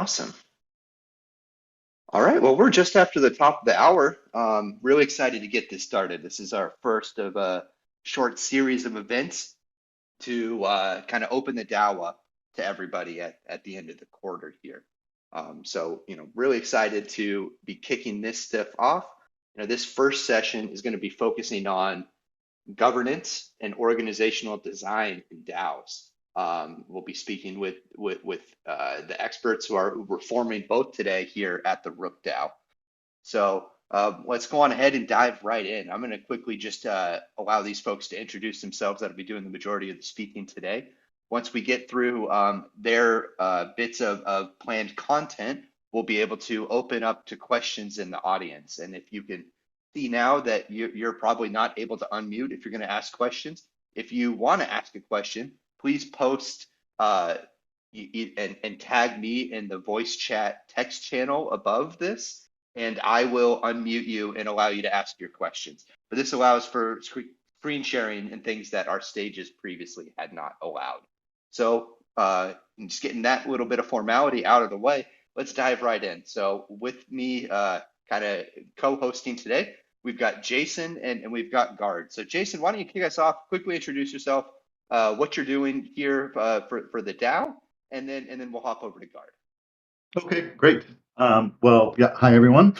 Awesome. All right. Well, we're just after the top of the hour. Really excited to get this started. This is our first of a short series of events to kind of open the DAO up to everybody at the end of the quarter here. Really excited to be kicking this stuff off. This first session is going to be focusing on governance and organizational design in DAOs. We'll be speaking with the experts who we're forming both today here at the Rook DAO. Let's go on ahead and dive right in. I'm going to quickly just allow these folks to introduce themselves. That'll be doing the majority of the speaking today. Once we get through their bits of planned content, we'll be able to open up to questions in the audience. And if you can see now that you're probably not able to unmute if you're going to ask questions. If you want to ask a question, please post and tag me in the voice chat text channel above this, and I will unmute you and allow you to ask your questions. But this allows for screen sharing and things that our stages previously had not allowed. So just getting that little bit of formality out of the way, let's dive right in. So with me kind of co-hosting today, we've got Jason and we've got Guard. So Jason, why don't you kick us off? Quickly introduce yourself, what you're doing here for the DAO, and then we'll hop over to Guard. Okay, great. Hi everyone.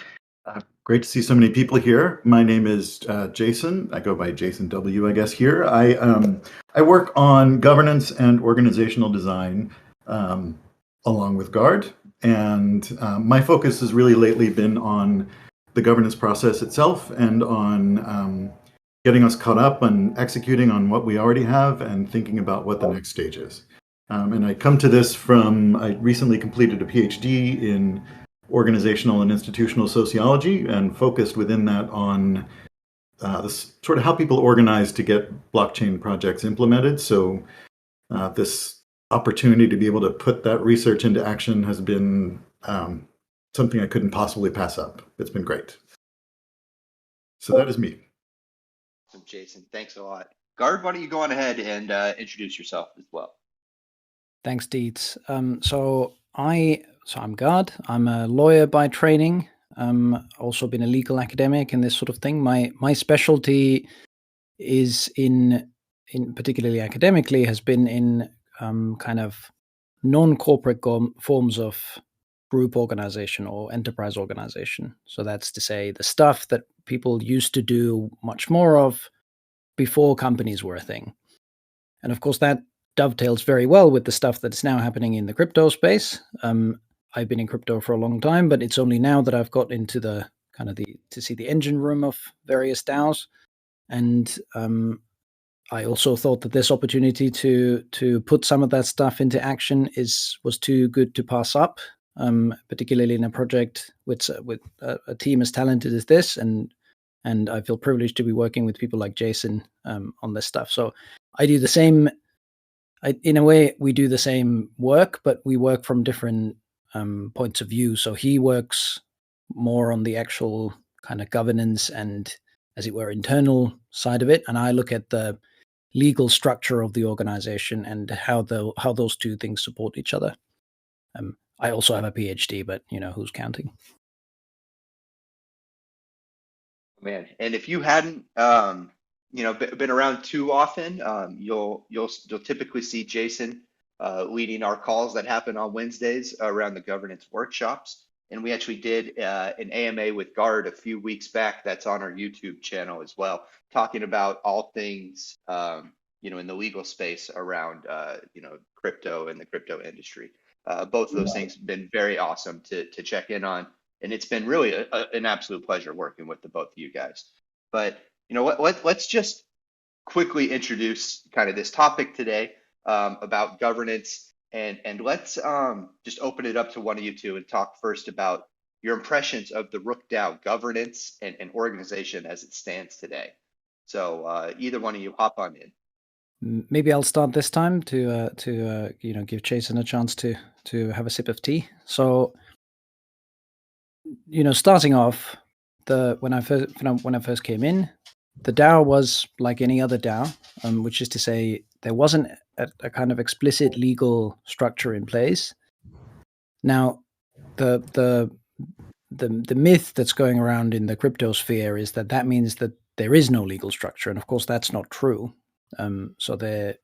Great to see so many people here. My name is Jason. I go by Jason W, I guess here. I work on governance and organizational design along with Guard. And my focus has really lately been on the governance process itself and on getting us caught up and executing on what we already have and thinking about what the next stage is. And I come to this I recently completed a PhD in organizational and institutional sociology and focused within that on this sort of how people organize to get blockchain projects implemented. So this opportunity to be able to put that research into action has been something I couldn't possibly pass up. It's been great. So that is me. Awesome, Jason. Thanks a lot. Guard, why don't you go on ahead and introduce yourself as well? Thanks, Deets. So I'm Guard. I'm a lawyer by training. Also been a legal academic and this sort of thing. My specialty is in particularly academically has been in kind of non-corporate forms of group organization or enterprise organization. So that's to say the stuff that people used to do much more of before companies were a thing. And of course that dovetails very well with the stuff that's now happening in the crypto space. I've been in crypto for a long time, but it's only now that I've got into the to see the engine room of various DAOs. And I also thought that this opportunity to put some of that stuff into action was too good to pass up, particularly in a project with a team as talented as this. And I feel privileged to be working with people like Jason on this stuff. So I do the same. In a way, we do the same work, but we work from different points of view. So he works more on the actual kind of governance and, as it were, internal side of it, and I look at the legal structure of the organization and how those two things support each other. I also have a PhD, but who's counting? Man, and if you hadn't been around too often, you'll typically see Jason leading our calls that happen on Wednesdays around the governance workshops. And we actually did an AMA with Guard a few weeks back. That's on our YouTube channel as well, talking about all things in the legal space around crypto and the crypto industry. Both of those things have been very awesome to check in on, and it's been really an absolute pleasure working with the both of you guys. But let's just quickly introduce kind of this topic today about governance. And let's just open it up to one of you two and talk first about your impressions of the Rook DAO governance and organization as it stands today. So either one of you hop on in. Maybe I'll start this time to give Jason a chance to have a sip of tea. So starting off, when I first came in, the DAO was like any other DAO, which is to say there wasn't a kind of explicit legal structure in place. Now, the myth that's going around in the crypto sphere is that means that there is no legal structure, and of course that's not true. So there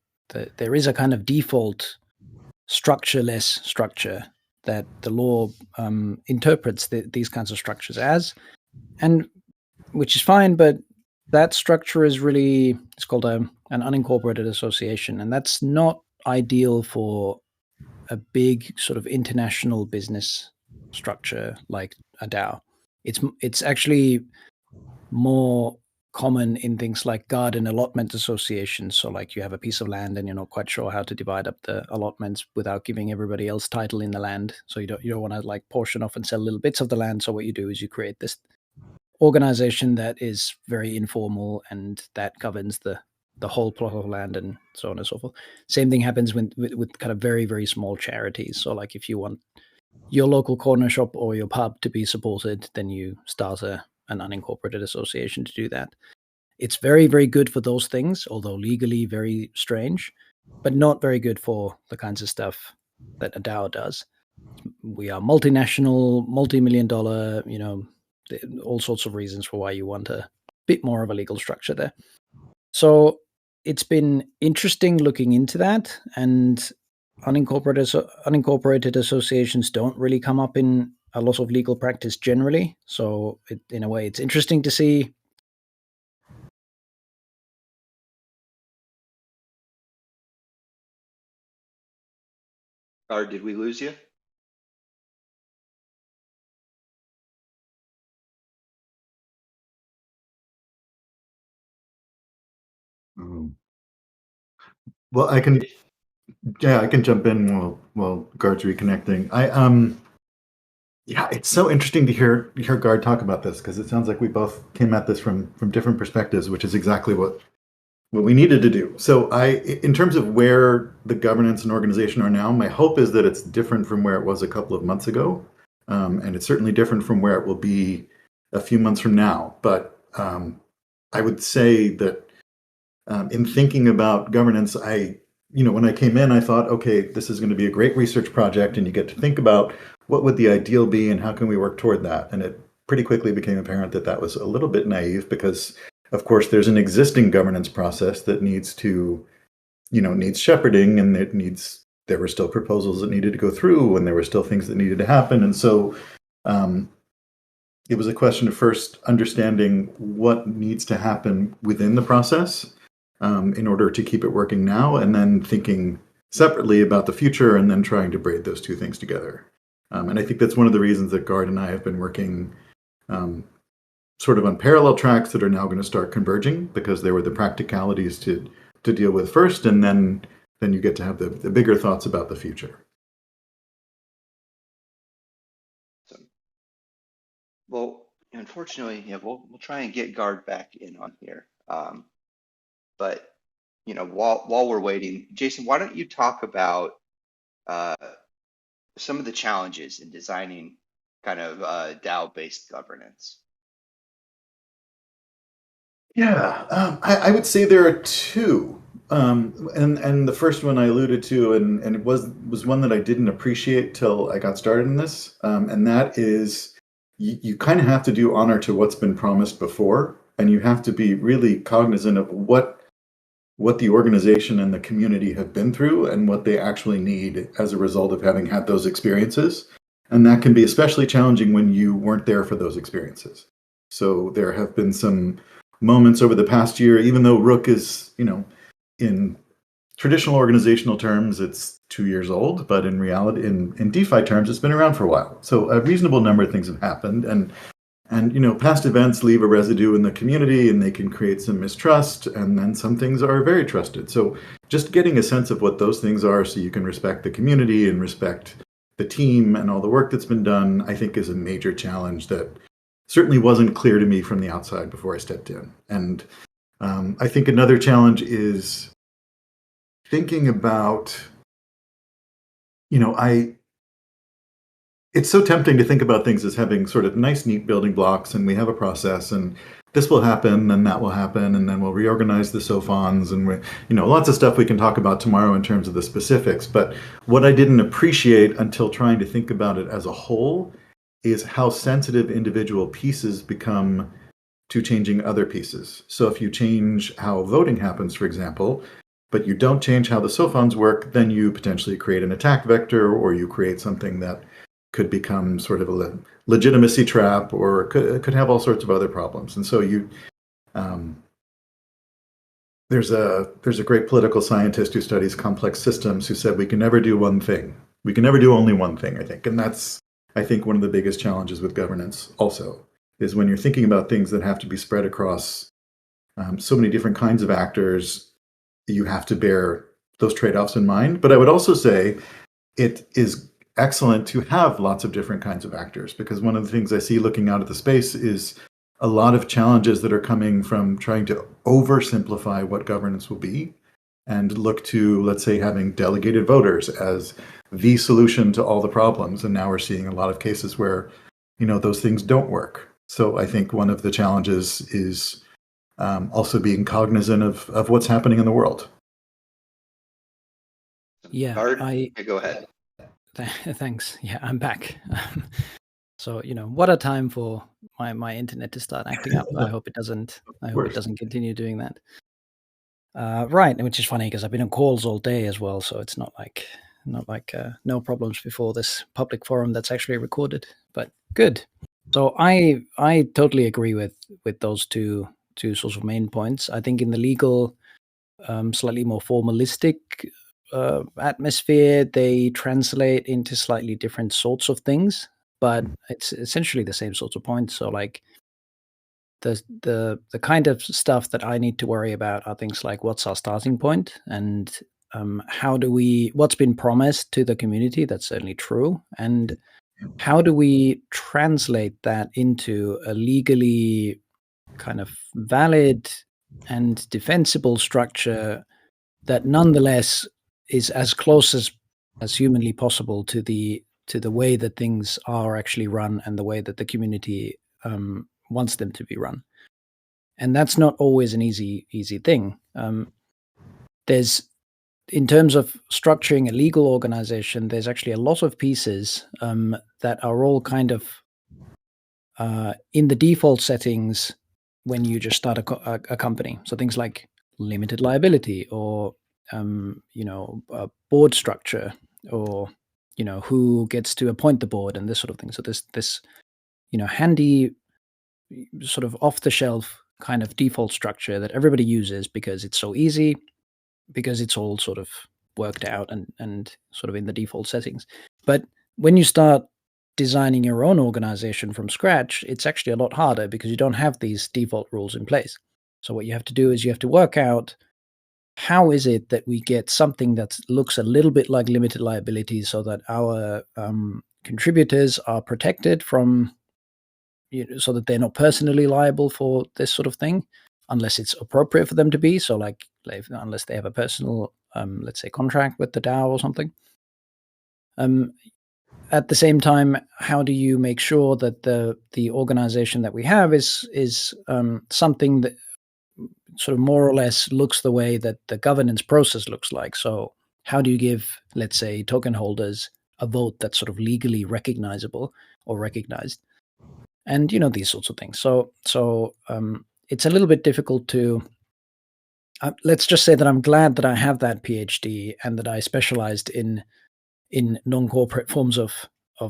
is a kind of default structureless structure that the law interprets these kinds of structures as, and which is fine, but that structure is really, it's called an unincorporated association, and that's not ideal for a big sort of international business structure like a DAO. It's actually more common in things like garden allotment associations. So like you have a piece of land and you're not quite sure how to divide up the allotments without giving everybody else title in the land. So you don't want to like portion off and sell little bits of the land. So what you do is you create this organization that is very informal and that governs the whole plot of land and so on and so forth. Same thing happens with kind of very, very small charities. So like if you want your local corner shop or your pub to be supported, then you start an unincorporated association to do that. It's very, very good for those things, although legally very strange, but not very good for the kinds of stuff that a DAO does. We are multinational, multi-million dollar, all sorts of reasons for why you want a bit more of a legal structure there. So it's been interesting looking into that, and unincorporated associations don't really come up in a lot of legal practice generally. So in a way, it's interesting to see. Or did we lose you? Well, I can jump in while Guard's reconnecting. Yeah, it's so interesting to hear Guard talk about this, because it sounds like we both came at this from different perspectives, which is exactly what we needed to do. So in terms of where the governance and organization are now, my hope is that it's different from where it was a couple of months ago. And it's certainly different from where it will be a few months from now. But I would say that in thinking about governance, when I came in, I thought, okay, this is going to be a great research project, and you get to think about what would the ideal be and how can we work toward that. And it pretty quickly became apparent that that was a little bit naive, because of course there's an existing governance process that needs shepherding, and there were still proposals that needed to go through, and there were still things that needed to happen. And so it was a question of first understanding what needs to happen within the process in order to keep it working now, and then thinking separately about the future, and then trying to braid those two things together. And I think that's one of the reasons that Guard and I have been working sort of on parallel tracks that are now going to start converging, because there were the practicalities to deal with first, and then you get to have the bigger thoughts about the future. Well, unfortunately, we'll try and get Guard back in on here. But while we're waiting, Jason, why don't you talk about some of the challenges in designing kind of DAO-based governance? Yeah, I would say there are two. And the first one I alluded to, and it was one that I didn't appreciate till I got started in this, and that is you kind of have to do honor to what's been promised before, and you have to be really cognizant of what the organization and the community have been through and what they actually need as a result of having had those experiences. And that can be especially challenging when you weren't there for those experiences. So there have been some moments over the past year, even though Rook is, in traditional organizational terms, it's 2 years old, but in reality, in DeFi terms, it's been around for a while. So a reasonable number of things have happened, and past events leave a residue in the community, and they can create some mistrust, and then some things are very trusted. So just getting a sense of what those things are, so you can respect the community and respect the team and all the work that's been done, I think is a major challenge that certainly wasn't clear to me from the outside before I stepped in. And I think another challenge is thinking about, it's so tempting to think about things as having sort of nice, neat building blocks, and we have a process, and this will happen and that will happen, and then we'll reorganize the SOFONs, and lots of stuff we can talk about tomorrow in terms of the specifics. But what I didn't appreciate until trying to think about it as a whole is how sensitive individual pieces become to changing other pieces. So if you change how voting happens, for example, but you don't change how the SOFONs work, then you potentially create an attack vector, or you create something that could become sort of a legitimacy trap, or could have all sorts of other problems. And so there's a great political scientist who studies complex systems who said we can never do one thing. We can never do only one thing, I think. And that's, I think, one of the biggest challenges with governance also, is when you're thinking about things that have to be spread across so many different kinds of actors, you have to bear those trade-offs in mind. But I would also say it is excellent to have lots of different kinds of actors, because one of the things I see looking out at the space is a lot of challenges that are coming from trying to oversimplify what governance will be and look to, let's say, having delegated voters as the solution to all the problems. And now we're seeing a lot of cases where, those things don't work. So I think one of the challenges is also being cognizant of what's happening in the world. Yeah, go ahead. Thanks. Yeah, I'm back. So what a time for my internet to start acting up. I hope it doesn't. I hope it doesn't continue doing that. Right, which is funny because I've been on calls all day as well, so it's not like no problems before this public forum that's actually recorded. But good. So I totally agree with those two sorts of main points. I think in the legal, slightly more formalistic atmosphere, they translate into slightly different sorts of things, but it's essentially the same sorts of points. So like the kind of stuff that I need to worry about are things like what's our starting point, and what's been promised to the community. That's certainly true. And how do we translate that into a legally kind of valid and defensible structure that nonetheless is as close as humanly possible to the way that things are actually run and the way that the community wants them to be run. And that's not always an easy thing. There's, in terms of structuring a legal organization, there's actually a lot of pieces that are all kind of in the default settings when you just start a company. So things like limited liability, or a board structure, or who gets to appoint the board, and this sort of thing. So this handy sort of off the shelf kind of default structure that everybody uses because it's so easy, because it's all sort of worked out and sort of in the default settings. But when you start designing your own organization from scratch, it's actually a lot harder because you don't have these default rules in place. So what you have to do is you have to work out, how is it that we get something that looks a little bit like limited liability so that our contributors are protected from, so that they're not personally liable for this sort of thing, unless it's appropriate for them to be. So like unless they have a personal, let's say, contract with the DAO or something. At the same time, how do you make sure that the organization that we have is something that sort of more or less looks the way that the governance process looks like? So how do you give, let's say, token holders a vote that's sort of legally recognizable or recognized? And these sorts of things. So it's a little bit difficult to. Let's just say that I'm glad that I have that PhD and that I specialized in non-corporate forms of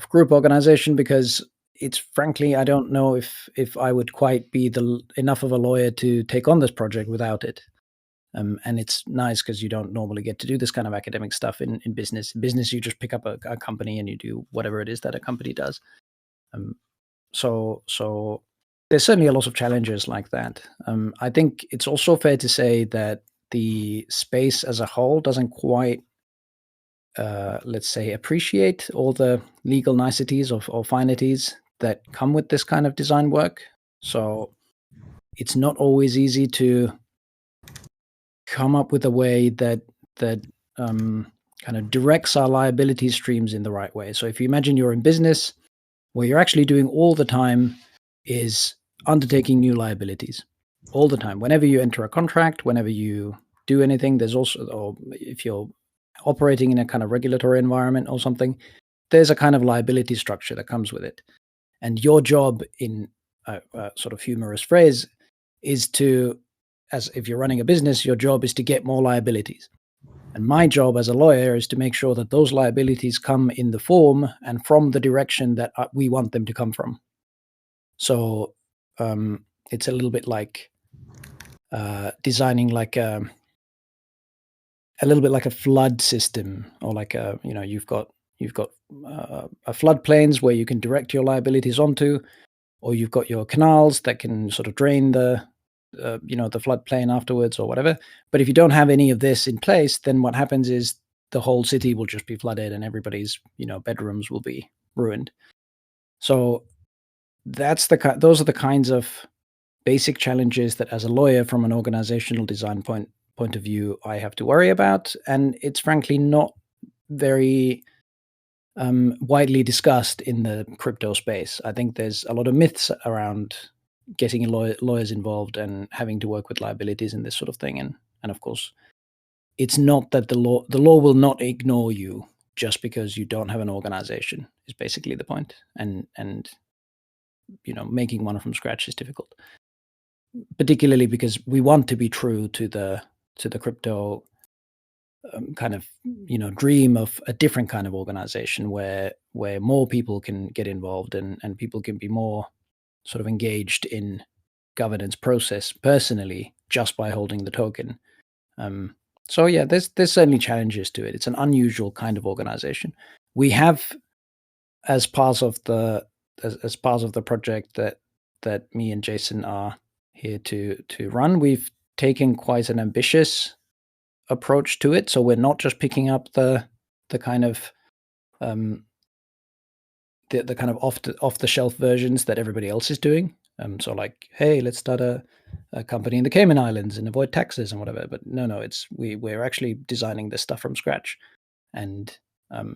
group organization, because it's frankly, I don't know if I would quite be enough of a lawyer to take on this project without it. And it's nice because you don't normally get to do this kind of academic stuff in business. In business, you just pick up a company and you do whatever it is that a company does. So there's certainly a lot of challenges like that. I think it's also fair to say that the space as a whole doesn't quite, let's say, appreciate all the legal niceties or finities that come with this kind of design work. So it's not always easy to come up with a way that kind of directs our liability streams in the right way. So if you imagine you're in business, where you're actually doing all the time is undertaking new liabilities all the time. Whenever you enter a contract, whenever you do anything, there's also, or if you're operating in a kind of regulatory environment or something, there's a kind of liability structure that comes with it. And your job, in a sort of humorous phrase, is to, as if you're running a business, your job is to get more liabilities. And my job as a lawyer is to make sure that those liabilities come in the form and from the direction that we want them to come from. So it's a little bit like designing like a little bit like a flood system, or like a, you've got a floodplains where you can direct your liabilities onto, or you've got your canals that can sort of drain the the floodplain afterwards or whatever. But if you don't have any of this in place, then what happens is the whole city will just be flooded and everybody's bedrooms will be ruined. So those are the kinds of basic challenges that, as a lawyer, from an organizational design point of view, I have to worry about. And it's frankly not very widely discussed in the crypto space. I think there's a lot of myths around getting lawyers involved and having to work with liabilities and this sort of thing. And of course, it's not that the law will not ignore you just because you don't have an organization, is basically the point. And making one from scratch is difficult, particularly because we want to be true to the crypto kind of dream of a different kind of organization where more people can get involved and people can be more sort of engaged in governance process personally just by holding the token. So yeah, there's certainly challenges to it. It's an unusual kind of organization. We have, as part of the project that me and Jason are here to run, we've taken quite an ambitious approach to it. So we're not just picking up the kind of the kind of off the shelf versions that everybody else is doing. So like, hey, let's start a company in the Cayman Islands and avoid taxes and whatever. But no, it's we're actually designing this stuff from scratch, and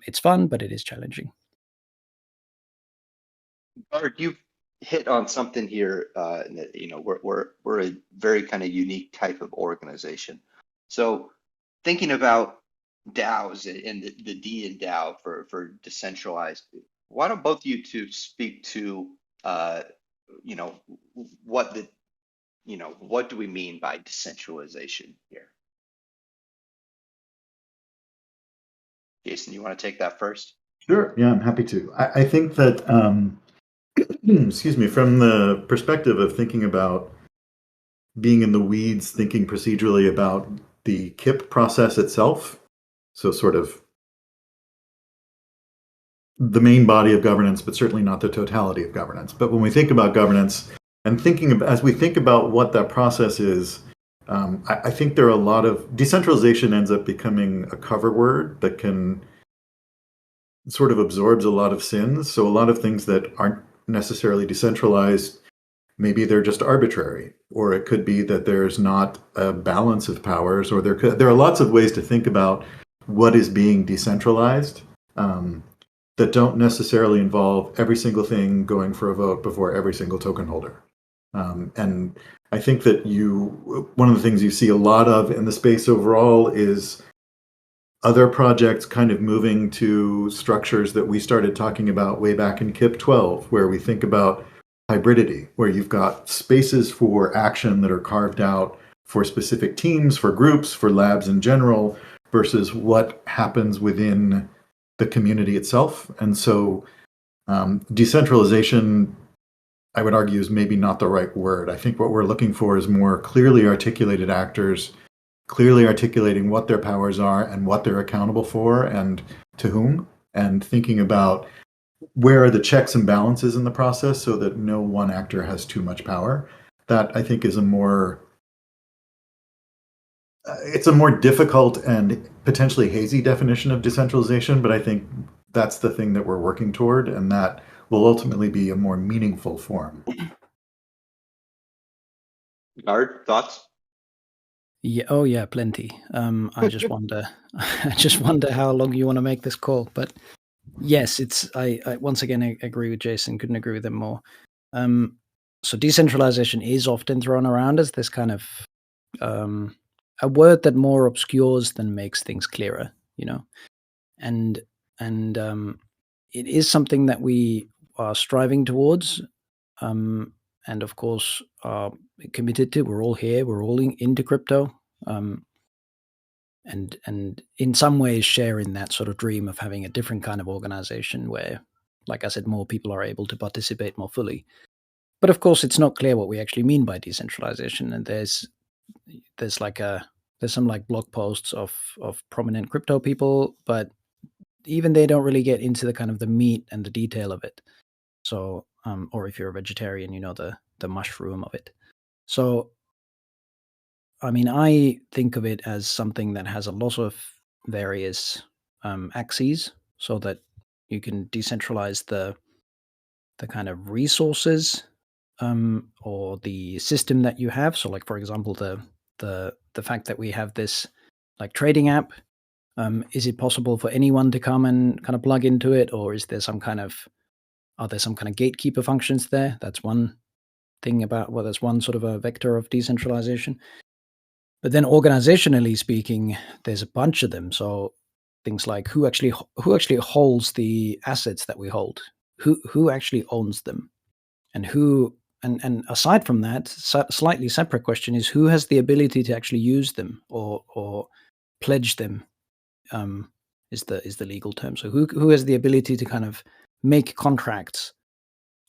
it's fun, but it is challenging. Bart, you've hit on something here. That, we're a very kind of unique type of organization. So thinking about DAOs and the D in DAO for decentralized, why don't both you two speak to you know what the what do we mean by decentralization here? Jason, you want to take that first? Sure. Yeah, I'm happy to. I think that, excuse me, from the perspective of thinking about being in the weeds, thinking procedurally about the KIP process itself, so sort of the main body of governance, but certainly not the totality of governance. But when we think about governance and as we think about what that process is, I think there are a lot of decentralization ends up becoming a cover word that can sort of absorbs a lot of sins. So a lot of things that aren't necessarily decentralized, maybe they're just arbitrary, or it could be that there's not a balance of powers, or there are lots of ways to think about what is being decentralized that don't necessarily involve every single thing going for a vote before every single token holder. And I think that one of the things you see a lot of in the space overall is other projects kind of moving to structures that we started talking about way back in KIP 12, where we think about hybridity, where you've got spaces for action that are carved out for specific teams, for groups, for labs in general, versus what happens within the community itself. And so decentralization, I would argue, is maybe not the right word. I think what we're looking for is more clearly articulated actors, clearly articulating what their powers are and what they're accountable for and to whom, and thinking about where are the checks and balances in the process so that no one actor has too much power. That, I think, is it's a more difficult and potentially hazy definition of decentralization, but I think that's the thing that we're working toward, and that will ultimately be a more meaningful form. Art, thoughts? Yeah. Oh yeah, plenty. I just wonder, how long you want to make this call. But yes, I once again I agree with Jason. Couldn't agree with him more. so decentralization is often thrown around as this kind of a word that more obscures than makes things clearer, and and it is something that we are striving towards, and of course are committed to. We're all here. We're all into crypto, and in some ways share in that sort of dream of having a different kind of organization where, like I said, more people are able to participate more fully. But of course, it's not clear what we actually mean by decentralization, and there's like there's some like blog posts of prominent crypto people, but even they don't really get into the kind of the meat and the detail of it. So, or if you're a vegetarian, the mushroom of it. So, I mean, I think of it as something that has a lot of various axes, so that you can decentralize the kind of resources, or the system that you have. So, like for example, the fact that we have this like trading app. Is it possible for anyone to come and kind of plug into it, or is there are there some kind of gatekeeper functions there? That's one thing about, well, that's one sort of a vector of decentralization. But then organizationally speaking, there's a bunch of them. So things like who actually holds the assets that we hold, who actually owns them, and who and aside from that, slightly separate question is who has the ability to actually use them or pledge them, is the legal term. So who has the ability to kind of make contracts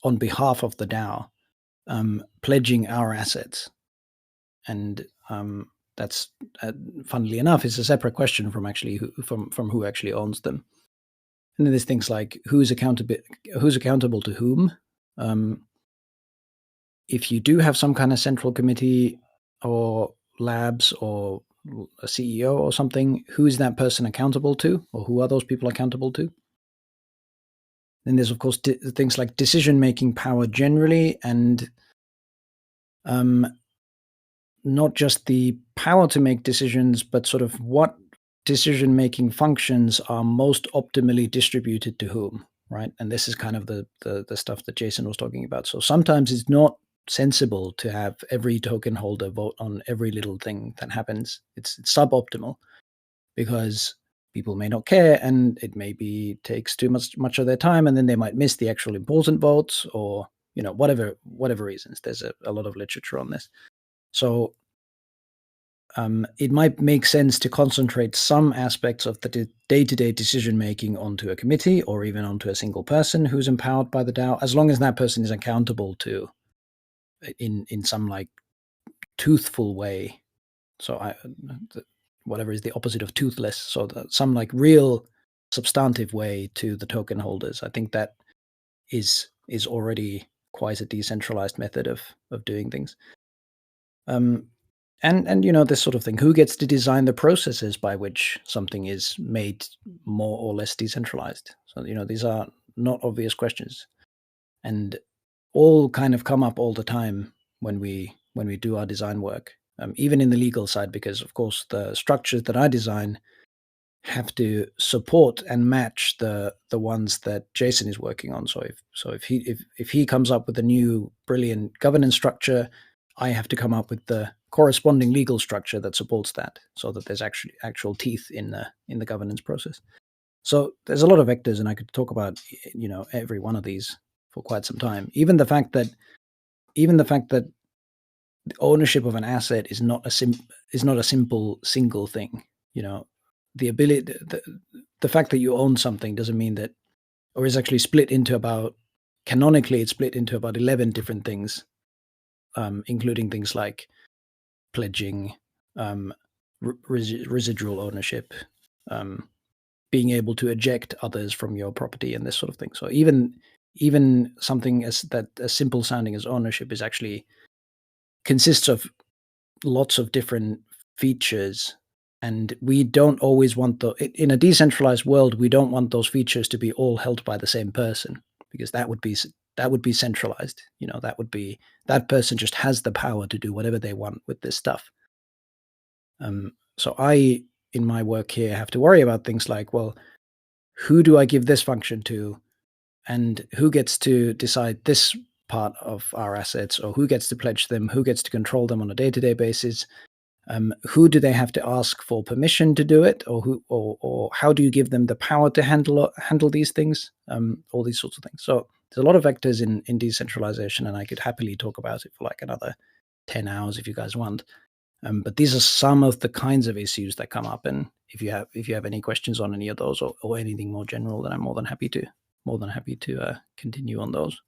on behalf of the DAO, pledging our assets, and that's funnily enough is a separate question from actually from who actually owns them. And then there's things like who's accountable to whom. If you do have some kind of central committee or labs or a CEO or something, who is that person accountable to, or who are those people accountable to? Then there's of course things like decision-making power generally, and not just the power to make decisions, but sort of what decision-making functions are most optimally distributed to whom, right? And this is kind of the stuff that Jason was talking about. So sometimes it's not sensible to have every token holder vote on every little thing that happens. It's suboptimal because people may not care, and it maybe takes too much of their time, and then they might miss the actual important votes, or whatever reasons. There's a lot of literature on this. So it might make sense to concentrate some aspects of the day-to-day decision making onto a committee or even onto a single person who's empowered by the DAO, as long as that person is accountable to in some like toothful way. So whatever is the opposite of toothless. So some like real substantive way to the token holders. I think that is already quite a decentralized method of doing things. And this sort of thing. Who gets to design the processes by which something is made more or less decentralized? So these are not obvious questions, and all kind of come up all the time when we do our design work, even in the legal side, because of course the structures that I design have to support and match the ones that Jason is working on. So if he comes up with a new brilliant governance structure, I have to come up with the corresponding legal structure that supports that, so that there's actual teeth in the governance process. So there's a lot of vectors, and I could talk about every one of these for quite some time. Even the fact that the ownership of an asset is not a simple single thing. The ability, the fact that you own something doesn't mean that, or is actually split into about, canonically it's split into about 11 different things, including things like pledging, residual ownership, being able to eject others from your property, and this sort of thing. So even something as simple sounding as ownership is actually consists of lots of different features, and we don't always want in a decentralized world, we don't want those features to be all held by the same person, because that would be centralized. That person just has the power to do whatever they want with this stuff. So I, in my work here, have to worry about things like, well, who do I give this function to, and who gets to decide this part of our assets, or who gets to pledge them, who gets to control them on a day-to-day basis, who do they have to ask for permission to do it, or how do you give them the power to handle these things, all these sorts of things. So there's a lot of vectors in decentralization, and I could happily talk about it for like another 10 hours if you guys want. But these are some of the kinds of issues that come up, and if you have any questions on any of those, or anything more general, then I'm more than happy to continue on those.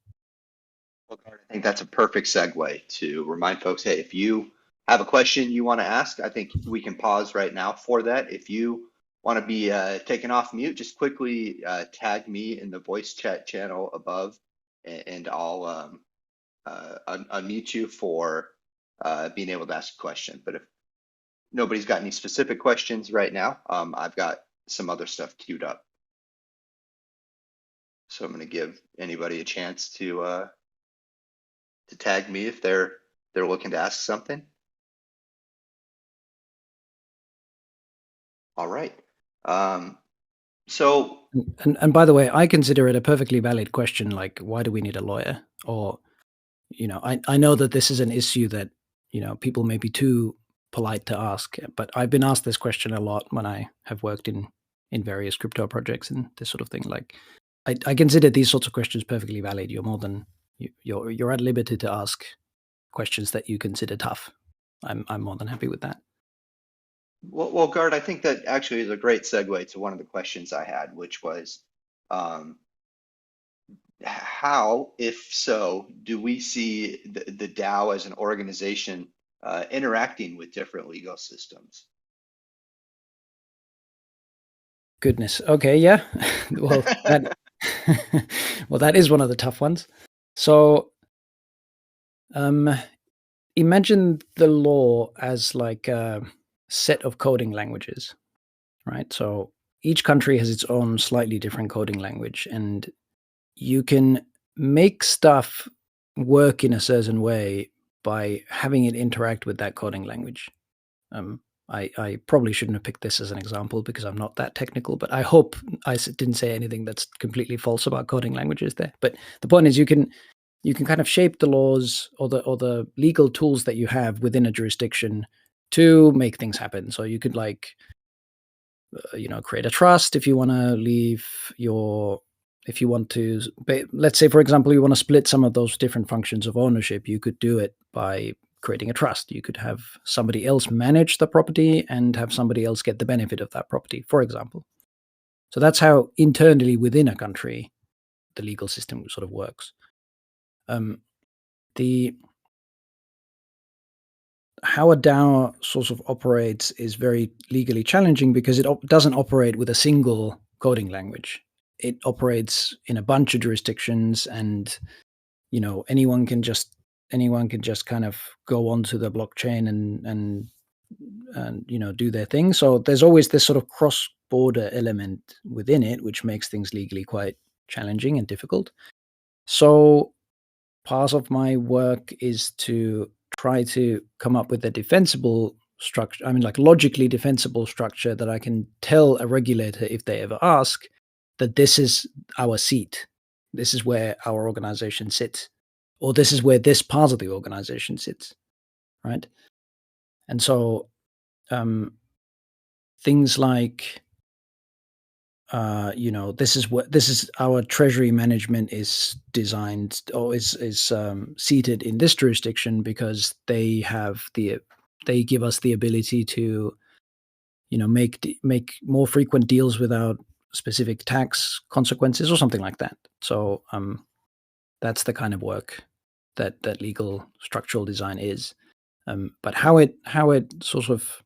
Well, Gard, I think that's a perfect segue to remind folks, hey, if you have a question you want to ask, I think we can pause right now for that. If you want to be taken off mute, just quickly tag me in the voice chat channel above, and I'll unmute you for being able to ask a question. But if nobody's got any specific questions right now, I've got some other stuff queued up. So I'm going to give anybody a chance to tag me if they're looking to ask something. All right. So, and by the way, I consider it a perfectly valid question. Like, why do we need a lawyer? Or, I know that this is an issue that people may be too polite to ask, but I've been asked this question a lot when I have worked in various crypto projects and this sort of thing. Like, I consider these sorts of questions perfectly valid. You're at liberty to ask questions that you consider tough. I'm more than happy with that. well, Gard, I think that actually is a great segue to one of the questions I had, which was, how, if so, do we see the DAO as an organization interacting with different legal systems? Goodness. Okay. Yeah. Well, that is one of the tough ones. So, imagine the law as like a set of coding languages, right? So each country has its own slightly different coding language, and you can make stuff work in a certain way by having it interact with that coding language. I probably shouldn't have picked this as an example because I'm not that technical, but I hope I didn't say anything that's completely false about coding languages there. But the point is, you can kind of shape the laws or the legal tools that you have within a jurisdiction to make things happen. So you could create a trust if you want to let's say, for example, you want to split some of those different functions of ownership. You could do it by creating a trust. You could have somebody else manage the property and have somebody else get the benefit of that property, for example. So that's how internally within a country the legal system sort of works. How a DAO sort of operates is very legally challenging because it doesn't operate with a single coding language. It operates in a bunch of jurisdictions, and anyone can just kind of go onto the blockchain and do their thing. So there's always this sort of cross-border element within it, which makes things legally quite challenging and difficult. So part of my work is to try to come up with a defensible structure. I mean, like logically defensible structure that I can tell a regulator if they ever ask that this is our seat. This is where our organization sits, or this is where this part of the organization sits, right? And so things like this is our treasury management is designed or is seated in this jurisdiction because they give us the ability to make more frequent deals without specific tax consequences or something like that. So that's the kind of work that legal structural design is. But how it sort of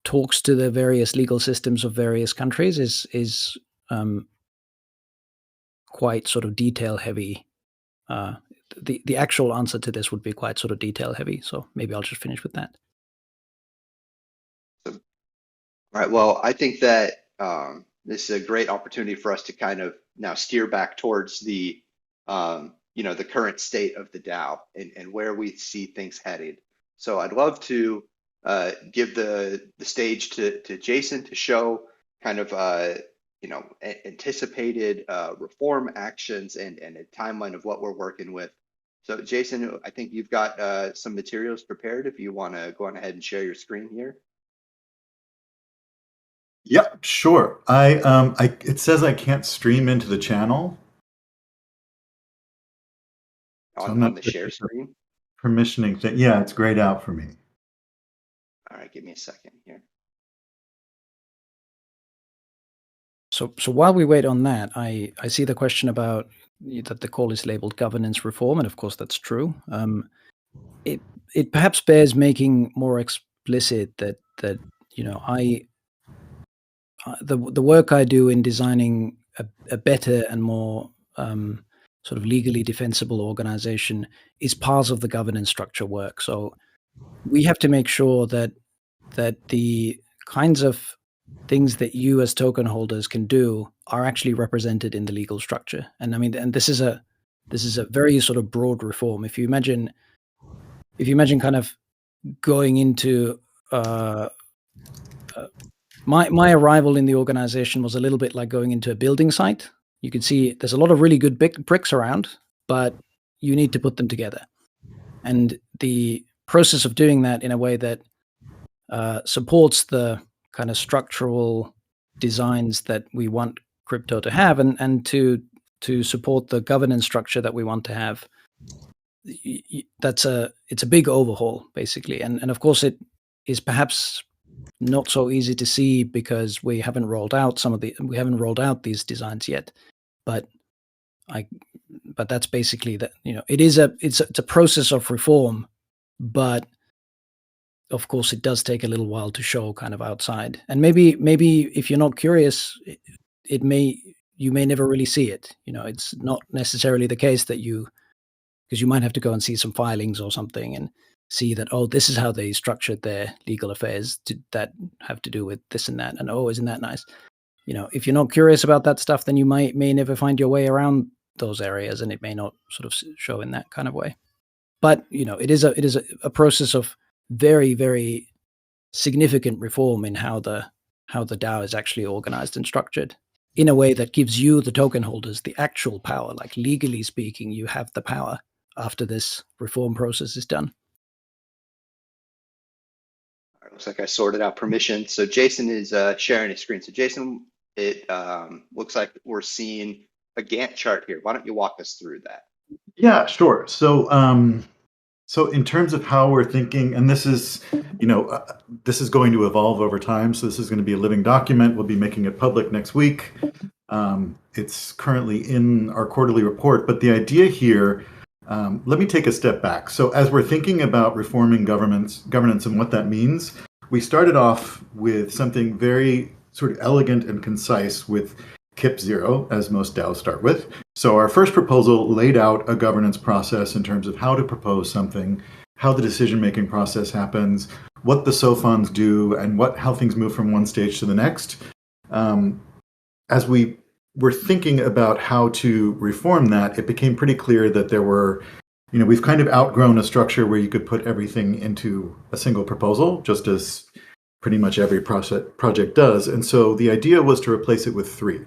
talks to the various legal systems of various countries is quite sort of detail heavy. The actual answer to this would be quite sort of detail heavy. So maybe I'll just finish with that. All right. Well, I think that this is a great opportunity for us to kind of now steer back towards the the current state of the DAO and where we see things headed. So I'd love to give the stage to Jason to show kind of anticipated reform actions and a timeline of what we're working with So Jason, I think you've got some materials prepared if you want to go on ahead and share your screen here. Yep, sure. It says I can't stream into the channel, so I'm not On the sure share if it's screen. a permissioning thing. Yeah, it's grayed out for me. All right, give me a second here. So while we wait on that, I see the question about that the call is labeled governance reform, and of course that's true. It it perhaps bears making more explicit that I the work I do in designing a better and more sort of legally defensible organization is part of the governance structure work. So we have to make sure that the kinds of things that you as token holders can do are actually represented in the legal structure. And I mean, and this is a very sort of broad reform. If you imagine kind of going into uh, my arrival in the organization was a little bit like going into a building site. You can see there's a lot of really good big bricks around, but you need to put them together. And the process of doing that in a way that supports the kind of structural designs that we want crypto to have, and to support the governance structure that we want to have. It's a big overhaul basically, and of course it is perhaps not so easy to see because we haven't rolled out these designs yet. But I but that's basically that. It's a process of reform, but of course it does take a little while to show kind of outside. And maybe if you're not curious, you may never really see it. It's not necessarily the case that because you might have to go and see some filings or something and see that, oh, this is how they structured their legal affairs that have to do with this and that, and oh, isn't that nice? If you're not curious about that stuff, then you may never find your way around those areas, and it may not sort of show in that kind of way. But it is a process of very, very significant reform in how the DAO is actually organized and structured in a way that gives you, the token holders, the actual power. Like legally speaking, you have the power after this reform process is done. All right, looks like I sorted out permission. So Jason is sharing his screen. So Jason, it looks like we're seeing a Gantt chart here. Why don't you walk us through that? Yeah, sure. So in terms of how we're thinking, and this is going to evolve over time. So this is going to be a living document. We'll be making it public next week. It's currently in our quarterly report, but the idea here, let me take a step back. So as we're thinking about reforming governance and what that means, we started off with something very sort of elegant and concise with KIP 0, as most DAOs start with. So our first proposal laid out a governance process in terms of how to propose something, how the decision-making process happens, what the SOFONs do, and how things move from one stage to the next. As we were thinking about how to reform that, it became pretty clear that we've kind of outgrown a structure where you could put everything into a single proposal, just as pretty much every project does. And so the idea was to replace it with 3.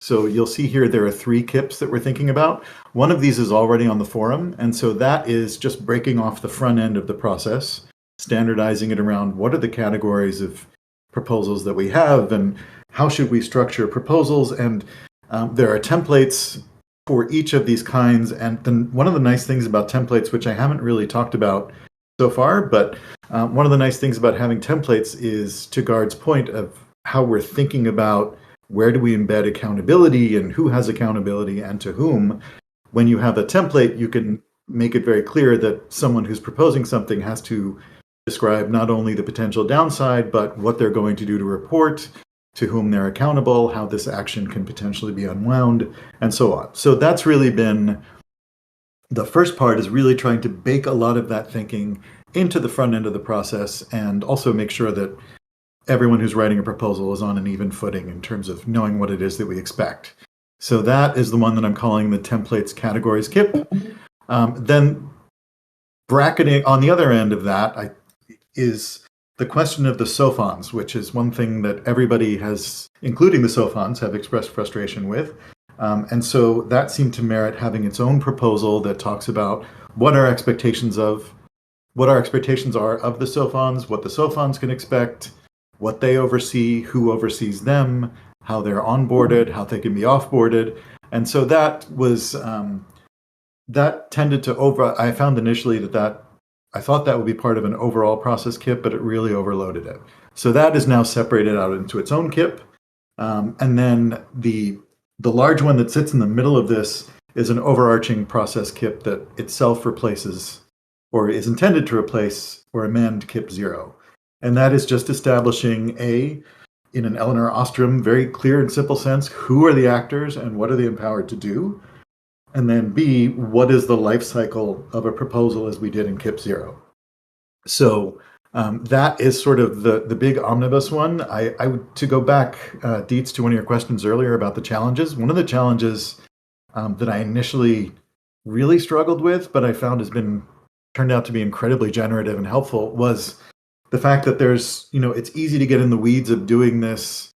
So you'll see here there are 3 KIPs that we're thinking about. One of these is already on the forum, and so that is just breaking off the front end of the process, standardizing it around what are the categories of proposals that we have, and how should we structure proposals. And there are templates for each of these kinds. And then one of the nice things about templates, which I haven't really talked about so far, but one of the nice things about having templates is, to Guard's point of how we're thinking about where do we embed accountability and who has accountability and to whom. When you have a template, you can make it very clear that someone who's proposing something has to describe not only the potential downside, but what they're going to do to report, to whom they're accountable, how this action can potentially be unwound, and so on. So that's really been the first part, is really trying to bake a lot of that thinking into the front end of the process, and also make sure that everyone who's writing a proposal is on an even footing in terms of knowing what it is that we expect. So that is the one that I'm calling the templates categories KIP. Then bracketing on the other end of that is the question of the SOFONs, which is one thing that everybody has, including the SOFONs, have expressed frustration with. And so that seemed to merit having its own proposal that talks about what our expectations of what our expectations are of the SOFONs, what the SOFONs can expect, what they oversee, who oversees them, how they're onboarded, how they can be offboarded. And so that was that tended to over. I found initially that I thought that would be part of an overall process kit, but it really overloaded it. So that is now separated out into its own kit. And then the large one that sits in the middle of this is an overarching process kit that itself replaces or is intended to replace or amend KIP 0. And that is just establishing in an Eleanor Ostrom, very clear and simple sense, who are the actors and what are they empowered to do? And then B, what is the life cycle of a proposal as we did in KIP 0? So that is sort of the big omnibus one. To go back, Dietz, to one of your questions earlier about the challenges, one of the challenges that I initially really struggled with, but I found turned out to be incredibly generative and helpful, was the fact that it's easy to get in the weeds of doing this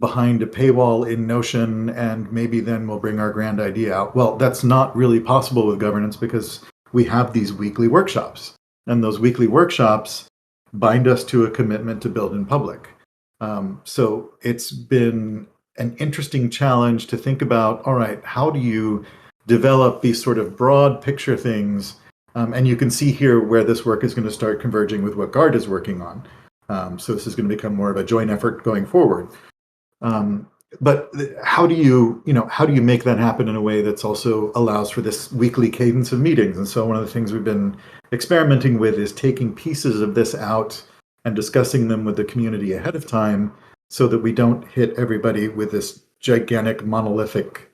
behind a paywall in Notion, and maybe then we'll bring our grand idea out. Well, that's not really possible with governance because we have these weekly workshops, and those weekly workshops bind us to a commitment to build in public. So it's been an interesting challenge to think about, all right, how do you develop these sort of broad picture things? And you can see here where this work is going to start converging with what GARD is working on. So this is going to become more of a joint effort going forward. But how do you make that happen in a way that's also allows for this weekly cadence of meetings? And so one of the things we've been experimenting with is taking pieces of this out and discussing them with the community ahead of time so that we don't hit everybody with this gigantic monolithic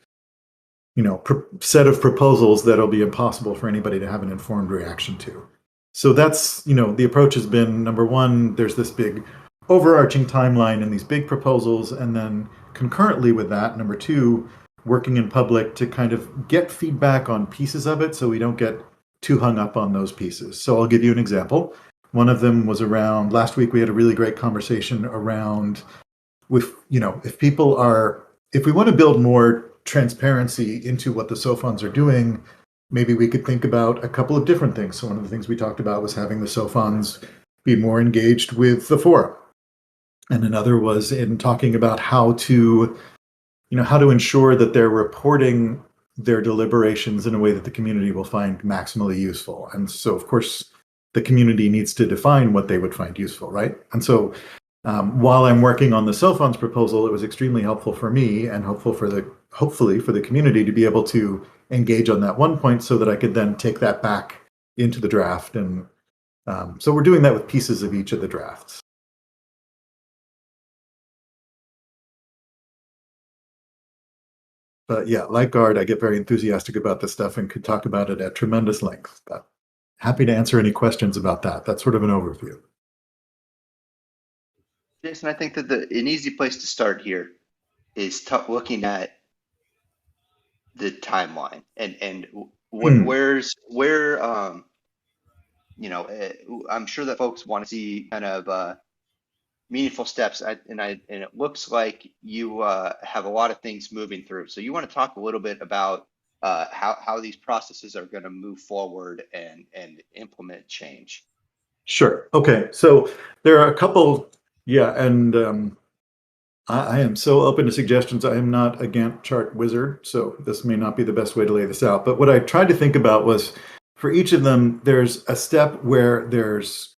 set of proposals that'll be impossible for anybody to have an informed reaction to. So that's, the approach has been, number one, there's this big overarching timeline and these big proposals, and then concurrently with that, number two, working in public to kind of get feedback on pieces of it so we don't get too hung up on those pieces. So I'll give you an example. One of them was around, last week we had a really great conversation around if we want to build more transparency into what the SOFONs are doing, maybe we could think about a couple of different things. So one of the things we talked about was having the SOFONs be more engaged with the forum. And another was in talking about how to ensure that they're reporting their deliberations in a way that the community will find maximally useful. And so, of course, the community needs to define what they would find useful, right? And so while I'm working on the SOFONs proposal, it was extremely helpful for me and hopefully for the community to be able to engage on that one point so that I could then take that back into the draft. And so we're doing that with pieces of each of the drafts. But yeah, like GARD, I get very enthusiastic about this stuff and could talk about it at tremendous length. But happy to answer any questions about that. That's sort of an overview. Jason, I think that an easy place to start here is looking at the timeline and where I'm sure that folks want to see kind of meaningful steps, and it looks like you have a lot of things moving through. So you want to talk a little bit about how these processes are going to move forward and implement change. Sure. Okay. So there are a couple. Yeah, and I am so open to suggestions. I am not a Gantt chart wizard, so this may not be the best way to lay this out. But what I tried to think about was, for each of them, there's a step where there's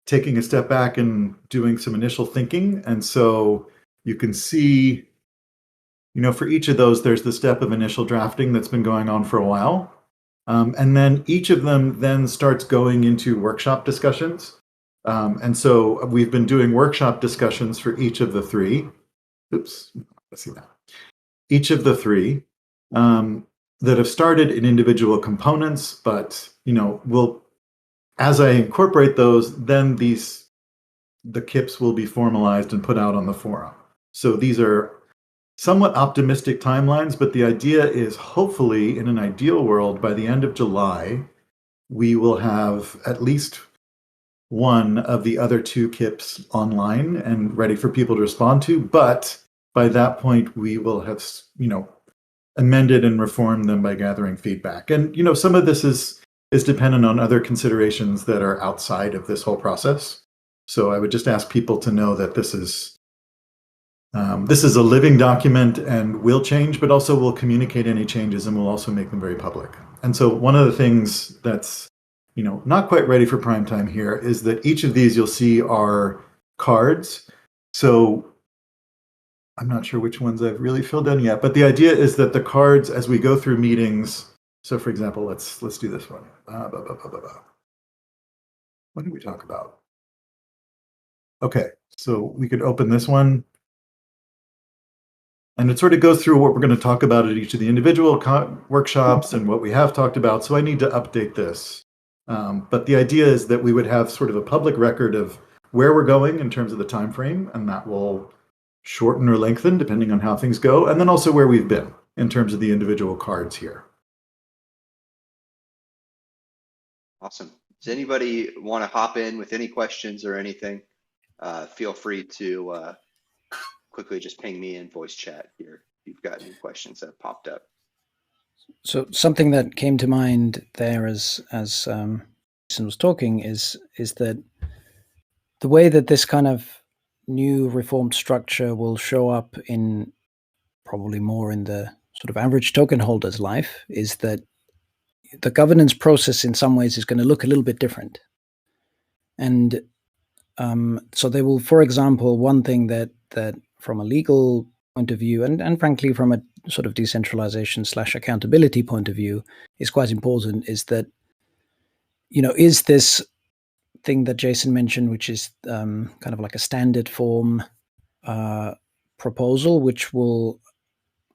taking a step back and doing some initial thinking. And so you can see, for each of those, there's the step of initial drafting that's been going on for a while. And then each of them then starts going into workshop discussions. And so we've been doing workshop discussions for each of the three. Oops, let's see that. Each of the three that have started in individual components, but as I incorporate those, then the KIPs will be formalized and put out on the forum. So these are somewhat optimistic timelines, but the idea is hopefully in an ideal world, by the end of July, we will have at least one of the other two KIPs online and ready for people to respond to. But by that point, we will have, amended and reform them by gathering feedback. And some of this is dependent on other considerations that are outside of this whole process. So I would just ask people to know that this is a living document and will change, but also will communicate any changes and will also make them very public. And so one of the things that's not quite ready for prime time here is that each of these you'll see are cards. So I'm not sure which ones I've really filled in yet, but the idea is that the cards, as we go through meetings, so for example, let's do this one. What did we talk about? Okay, so we could open this one. And it sort of goes through what we're going to talk about at each of the individual workshops and what we have talked about. So I need to update this. But the idea is that we would have sort of a public record of where we're going in terms of the time frame, and that will shorten or lengthen depending on how things go, and then also where we've been in terms of the individual cards here. Awesome. Does anybody want to hop in with any questions or anything? Feel free to quickly just ping me in voice chat here if you've got any questions that have popped up. So something that came to mind there as Jason was talking is that the way that this kind of new reformed structure will show up in probably more in the sort of average token holder's life is that the governance process in some ways is going to look a little bit different. And so they will, for example, one thing that from a legal point of view and frankly from a sort of decentralization / accountability point of view is quite important is that, is this thing that Jason mentioned, which is kind of like a standard form proposal, which will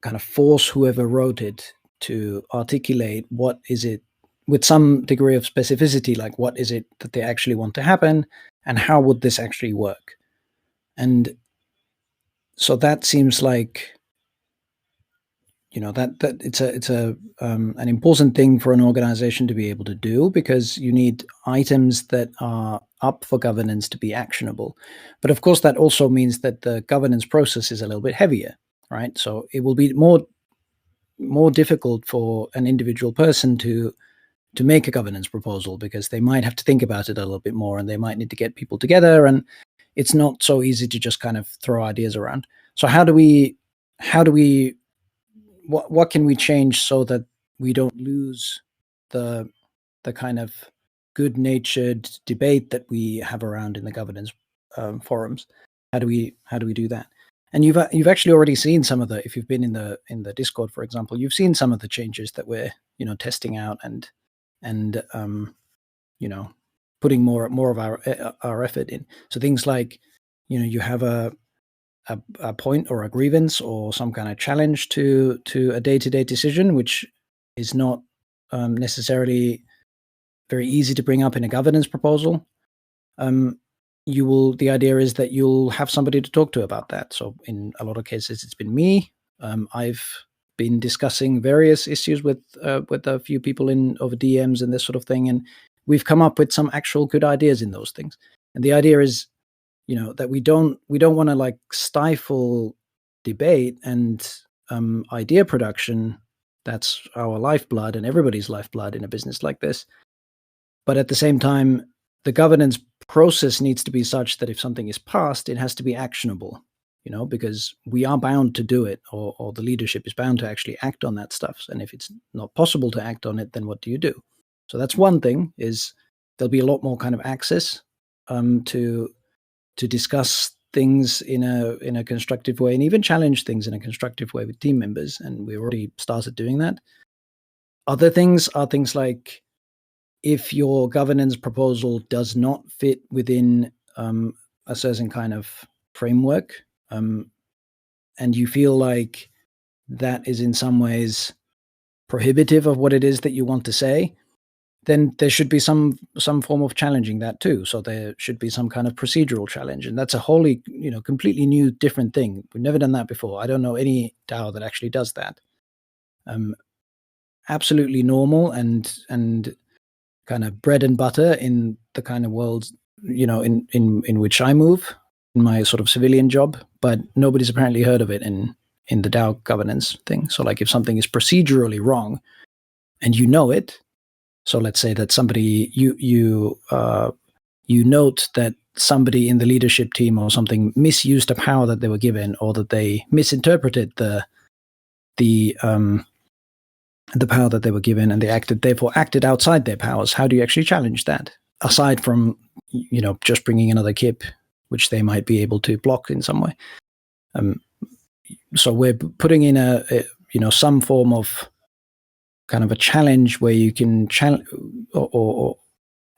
kind of force whoever wrote it to articulate what is it with some degree of specificity, like what is it that they actually want to happen and how would this actually work? And so that seems like, that it's an important thing for an organization to be able to do because you need items that are up for governance to be actionable. But of course, that also means that the governance process is a little bit heavier, right? So it will be more difficult for an individual person to make a governance proposal because they might have to think about it a little bit more and they might need to get people together, and it's not so easy to just kind of throw ideas around. So how do we what can we change so that we don't lose the kind of good-natured debate that we have around in the governance forums? How do we do that? And you've actually already seen some of the, if you've been in the Discord, for example, you've seen some of the changes that we're testing out and putting more of our effort in. So things like you have a point or a grievance or some kind of challenge to a day-to-day decision, which is not necessarily very easy to bring up in a governance proposal. The idea is that you'll have somebody to talk to about that. So in a lot of cases, it's been me. I've been discussing various issues with a few people over DMs and this sort of thing, and we've come up with some actual good ideas in those things. And the idea is, that we don't want to like stifle debate and idea production. That's our lifeblood and everybody's lifeblood in a business like this. But at the same time, the governance process needs to be such that if something is passed, it has to be actionable, because we are bound to do it, or the leadership is bound to actually act on that stuff. And if it's not possible to act on it, then what do you do? So that's one thing, is there'll be a lot more kind of access to discuss things in a constructive way and even challenge things in a constructive way with team members. And we already started doing that. Other things are things like, if your governance proposal does not fit within a certain kind of framework, and you feel like that is in some ways prohibitive of what it is that you want to say, then there should be some form of challenging that too. So there should be some kind of procedural challenge, and that's a wholly, completely new, different thing. We've never done that before. I don't know any DAO that actually does that. Absolutely normal and kind of bread and butter in the kind of world, in which I move in my sort of civilian job, but nobody's apparently heard of it in in the DAO governance thing. So like if something is procedurally wrong and you know it, so let's say that somebody you note that somebody in the leadership team or something misused a power that they were given, or that they misinterpreted the power that they were given, and they therefore acted outside their powers. How do you actually challenge that? Aside from, just bringing another kip, which they might be able to block in some way. So we're putting in some form of kind of a challenge where you can challenge, or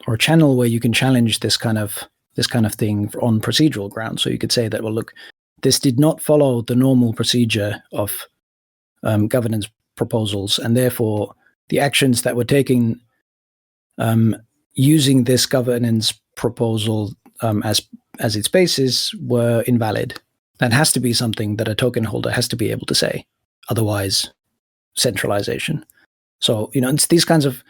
a channel where you can challenge this kind of thing on procedural grounds. So you could say that, well, look, this did not follow the normal procedure of governance proposals, and therefore the actions that were taken using this governance proposal as its basis were invalid. That has to be something that a token holder has to be able to say. Otherwise, centralization. So, it's these kinds of,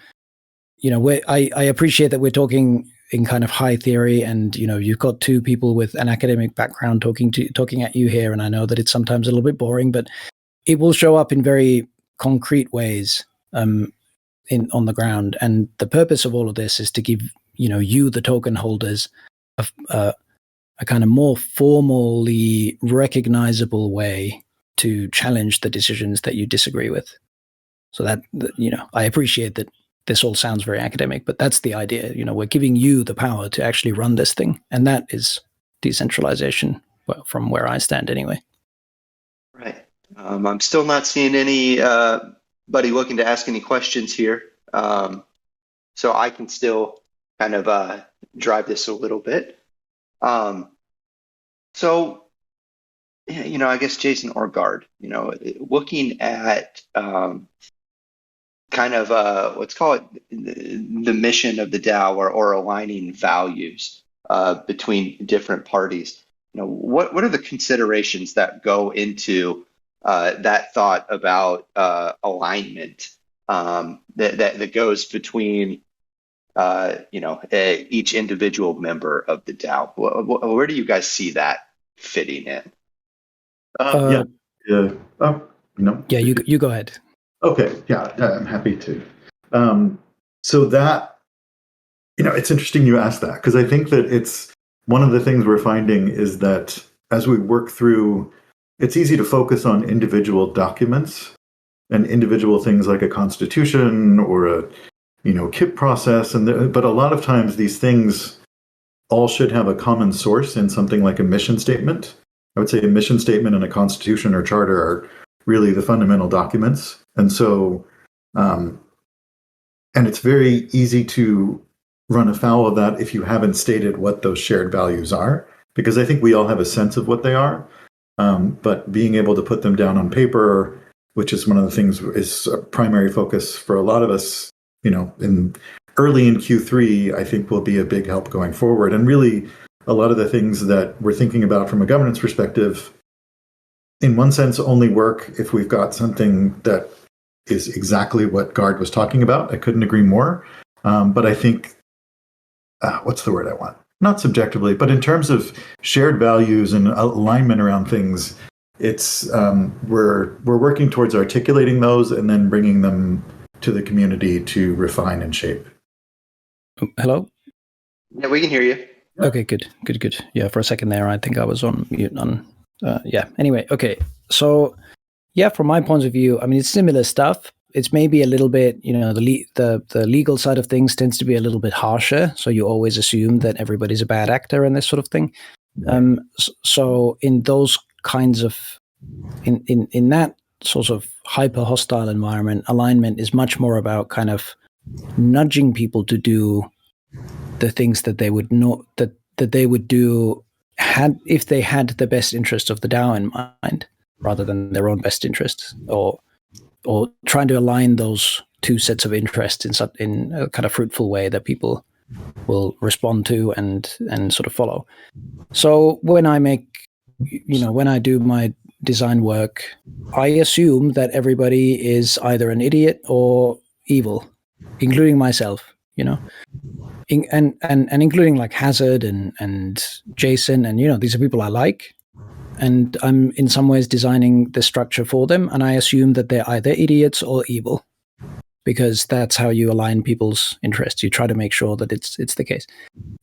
I appreciate that we're talking in kind of high theory, and, you've got two people with an academic background talking at you here, and I know that it's sometimes a little bit boring, but it will show up in very concrete ways on the ground. And the purpose of all of this is to give, you, the token holders, a kind of more formally recognizable way to challenge the decisions that you disagree with. So that, I appreciate that this all sounds very academic, but that's the idea. We're giving you the power to actually run this thing. And that is decentralization, well, from where I stand anyway. Right. I'm still not seeing anybody looking to ask any questions here. So I can still kind of drive this a little bit. So, I guess Jason or Guard, looking at kind of let's call it the mission of the DAO, or aligning values between different parties. What are the considerations that go into that thought about alignment that goes between each individual member of the DAO? Where do you guys see that fitting in? Yeah. Yeah, you go ahead. Okay, yeah, I'm happy to. So that, it's interesting you asked that, because I think that it's one of the things we're finding is that as we work through, it's easy to focus on individual documents and individual things like a constitution or a KIP process, but a lot of times these things all should have a common source in something like a mission statement. I would say a mission statement and a constitution or charter are really the fundamental documents. And so, and it's very easy to run afoul of that if you haven't stated what those shared values are, because I think we all have a sense of what they are. But being able to put them down on paper, which is one of the things, is a primary focus for a lot of us, early in Q3, I think will be a big help going forward. And really, a lot of the things that we're thinking about from a governance perspective, in one sense, only work if we've got something that is exactly what Guard was talking about. I couldn't agree more. But I think, what's the word I want? Not subjectively, but in terms of shared values and alignment around things, it's we're working towards articulating those and then bringing them to the community to refine and shape. Hello? Yeah, we can hear you. Okay, good. Yeah, for a second there, I think I was on mute. Anyway, okay. So, yeah, from my point of view, I mean, it's similar stuff. It's maybe a little bit, the legal side of things tends to be a little bit harsher. So you always assume that everybody's a bad actor and this sort of thing. So in those kinds of, in that sort of hyper hostile environment, alignment is much more about kind of nudging people to do the things that they would know that they would do if they had the best interest of the DAO in mind, rather than their own best interests, or trying to align those two sets of interests in a kind of fruitful way that people will respond to and sort of follow. So when I when I do my design work, I assume that everybody is either an idiot or evil, including myself, and including like Hazard and Jason, and these are people I like, and I'm in some ways designing the structure for them, and I assume that they're either idiots or evil, because that's how you align people's interests. You try to make sure that it's the case.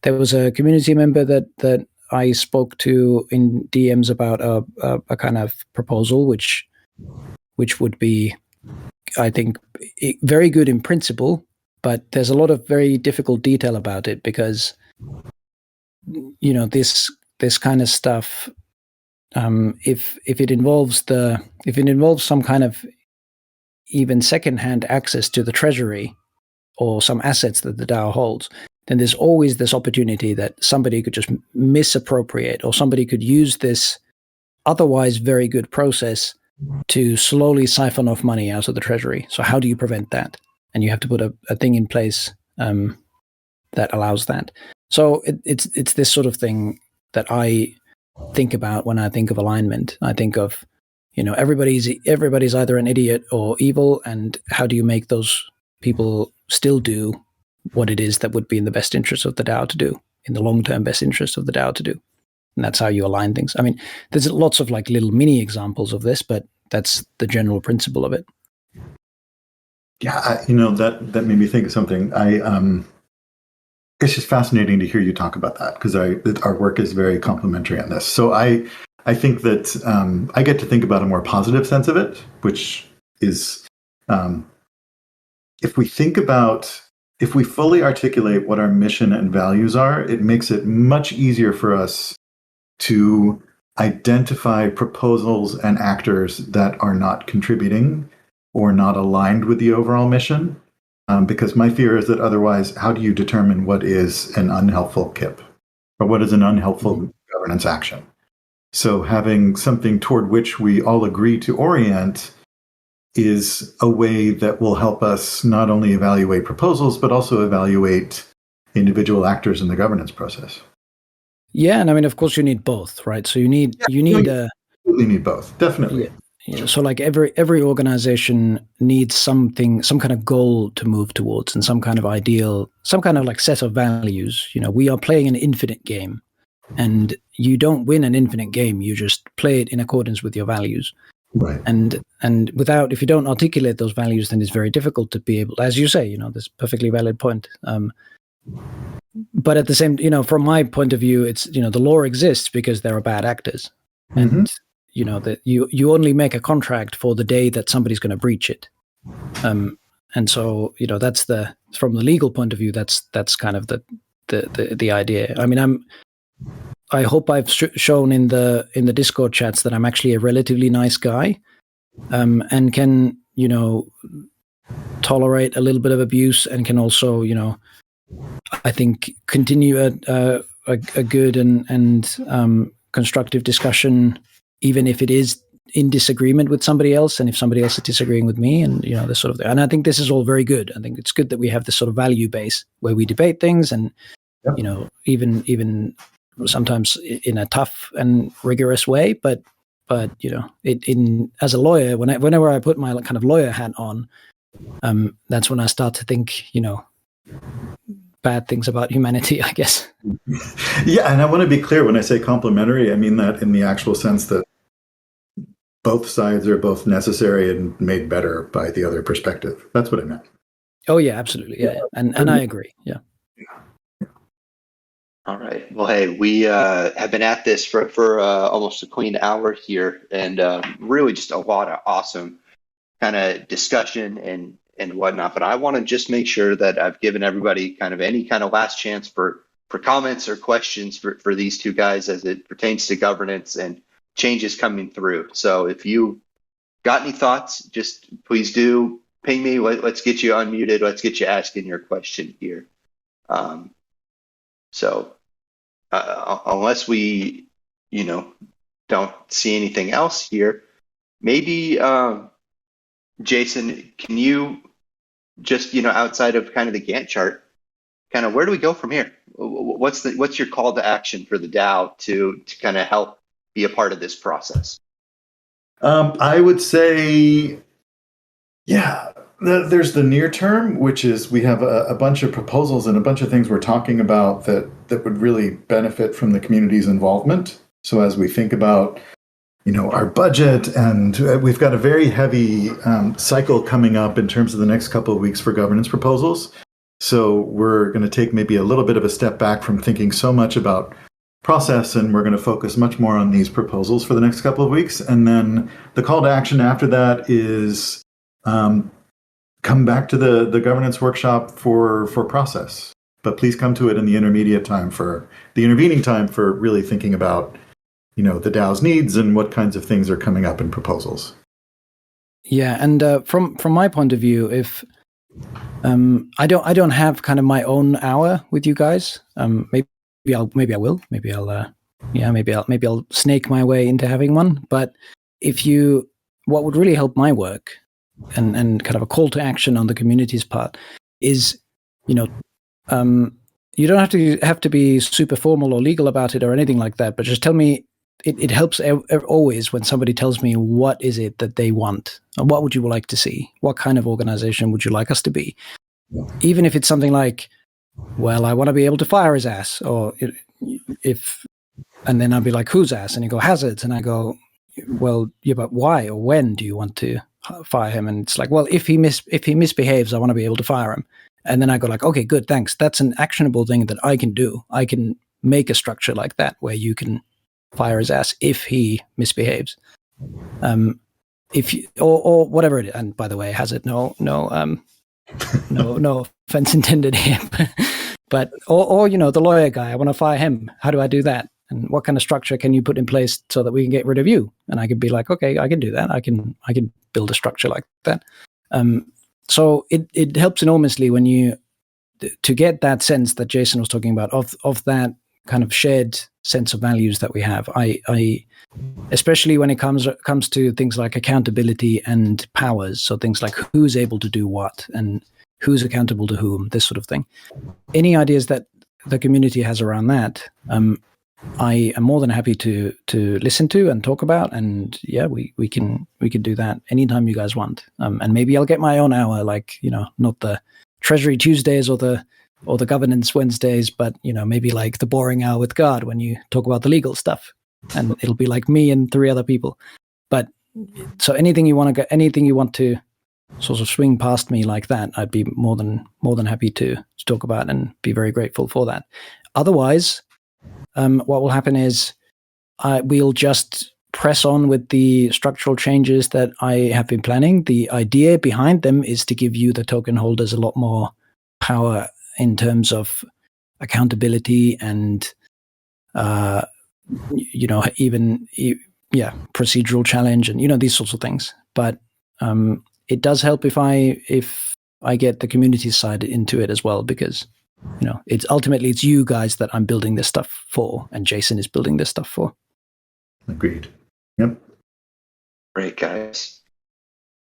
There was a community member that I spoke to in DMs about a kind of proposal, which would be, I think, very good in principle, but there's a lot of very difficult detail about it, because this kind of stuff, if it involves some kind of even secondhand access to the treasury or some assets that the DAO holds, then there's always this opportunity that somebody could just misappropriate, or somebody could use this otherwise very good process to slowly siphon off money out of the treasury. So how do you prevent that? And you have to put a thing in place that allows that. So it's this sort of thing that I think about when I think of alignment. I think of, everybody's either an idiot or evil, and how do you make those people still do what it is that would be in the best interest of the DAO to do, in the long-term best interest of the DAO to do. And that's how you align things. I mean, there's lots of like little mini examples of this, but that's the general principle of it. Yeah, that made me think of something. It's just fascinating to hear you talk about that, because our work is very complementary on this. So I think that I get to think about a more positive sense of it, which is if we fully articulate what our mission and values are, it makes it much easier for us to identify proposals and actors that are not contributing or not aligned with the overall mission. Because my fear is that otherwise, how do you determine what is an unhelpful KIP, or what is an unhelpful governance action? So having something toward which we all agree to orient is a way that will help us not only evaluate proposals, but also evaluate individual actors in the governance process. Yeah, and I mean, of course, you need both, right? So you need absolutely need both, definitely. Yeah. So like every organization needs some kind of goal to move towards, and some kind of ideal, some kind of like set of values. We are playing an infinite game, and you don't win an infinite game. You just play it in accordance with your values. Right. And if you don't articulate those values, then it's very difficult to be able, as you say, this perfectly valid point. But at the same, from my point of view, it's, the law exists because there are bad actors. And, that you only make a contract for the day that somebody's going to breach it. And so, that's from the legal point of view, that's kind of the idea. I mean, I hope I've shown in the Discord chats that I'm actually a relatively nice guy, and can, tolerate a little bit of abuse, and can also, I think, continue a good and constructive discussion, even if it is in disagreement with somebody else, and if somebody else is disagreeing with me, and this sort of thing. And I think this is all very good. I think it's good that we have this sort of value base where we debate things, and even sometimes in a tough and rigorous way, but as a lawyer, whenever I put my kind of lawyer hat on, that's when I start to think, bad things about humanity, I guess. Yeah, and I want to be clear, when I say complementary, I mean that in the actual sense that both sides are both necessary and made better by the other perspective. That's what I meant. Oh yeah, absolutely. Yeah. And I agree. Yeah. All right. Well, hey, we have been at this for almost a clean hour here, and really just a lot of awesome kind of discussion and whatnot. But I want to just make sure that I've given everybody kind of any kind of last chance for comments or questions for these two guys as it pertains to governance and changes coming through. So if you got any thoughts, just please do ping me. Let's get you unmuted. Let's get you asking your question here. So unless we, don't see anything else here, maybe Jason, can you just, outside of kind of the Gantt chart, kind of where do we go from here? What's your call to action for the DAO to kind of help be a part of this process? I would say, there's the near term, which is we have a bunch of proposals and a bunch of things we're talking about that would really benefit from the community's involvement. So as we think about our budget, and we've got a very heavy cycle coming up in terms of the next couple of weeks for governance proposals. So we're going to take maybe a little bit of a step back from thinking so much about process, and we're going to focus much more on these proposals for the next couple of weeks. And then the call to action after that is come back to the governance workshop for process. But please come to it in the intermediate time for the intervening time for really thinking about the DAO's needs and what kinds of things are coming up in proposals. Yeah, and from my point of view, if I don't have kind of my own hour with you guys, maybe I will, maybe I'll snake my way into having one. But what would really help my work and kind of a call to action on the community's part is, you don't have to be super formal or legal about it or anything like that, but just tell me. It helps always when somebody tells me what is it that they want, and what would you like to see? What kind of organization would you like us to be? Even if it's something like, well, I want to be able to fire his ass, or and then I'll be like, whose ass? And you go, Hazard's, and I go, well, yeah, but why or when do you want to fire him? And it's like, well, if he misbehaves, I want to be able to fire him. And then I go like, okay, good, thanks. That's an actionable thing that I can do. I can make a structure like that where you can fire his ass if he misbehaves, or whatever it is. And by the way, Hazard, no offense intended here, but or the lawyer guy, I want to fire him. How do I do that? And what kind of structure can you put in place so that we can get rid of you? And I could be like, okay, I can do that. I can build a structure like that. So it helps enormously when to get that sense that Jason was talking about of that kind of shared sense of values that we have. I especially when it comes to things like accountability and powers, so things like who's able to do what and who's accountable to whom, this sort of thing. Any ideas that the community has around that, I am more than happy to listen to and talk about. And yeah, we can do that anytime you guys want. And maybe I'll get my own hour, like not the Treasury Tuesdays or the governance Wednesdays, but maybe like the boring hour with God when you talk about the legal stuff, and it'll be like me and 3 other people. But so anything you want to sort of swing past me like that, I'd be more than happy to talk about and be very grateful for that. Otherwise, what will happen is we'll just press on with the structural changes that I have been planning. The idea behind them is to give you, the token holders, a lot more power in terms of accountability and even procedural challenge and these sorts of things. But it does help if I get the community side into it as well, because it's ultimately you guys that I'm building this stuff for, and Jason is building this stuff for. Agreed. Yep. Great, guys.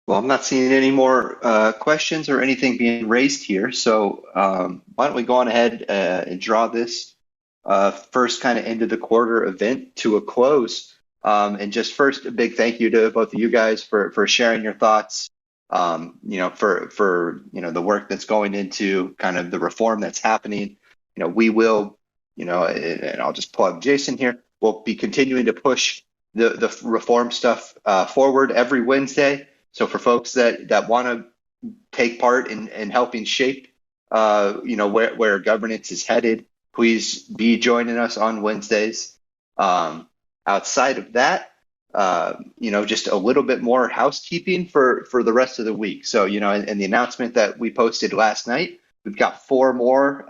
Well, I'm not seeing any more questions or anything being raised here, so why don't we go on ahead and draw this first kind of end of the quarter event to a close. And just first, a big thank you to both of you guys for sharing your thoughts, for the work that's going into kind of the reform that's happening. We will, and I'll just plug Jason here, we'll be continuing to push the reform stuff forward every Wednesday. So for folks that want to take part in helping shape, where governance is headed, please be joining us on Wednesdays. Outside of that, just a little bit more housekeeping for the rest of the week. So, in the announcement that we posted last night, we've got 4 more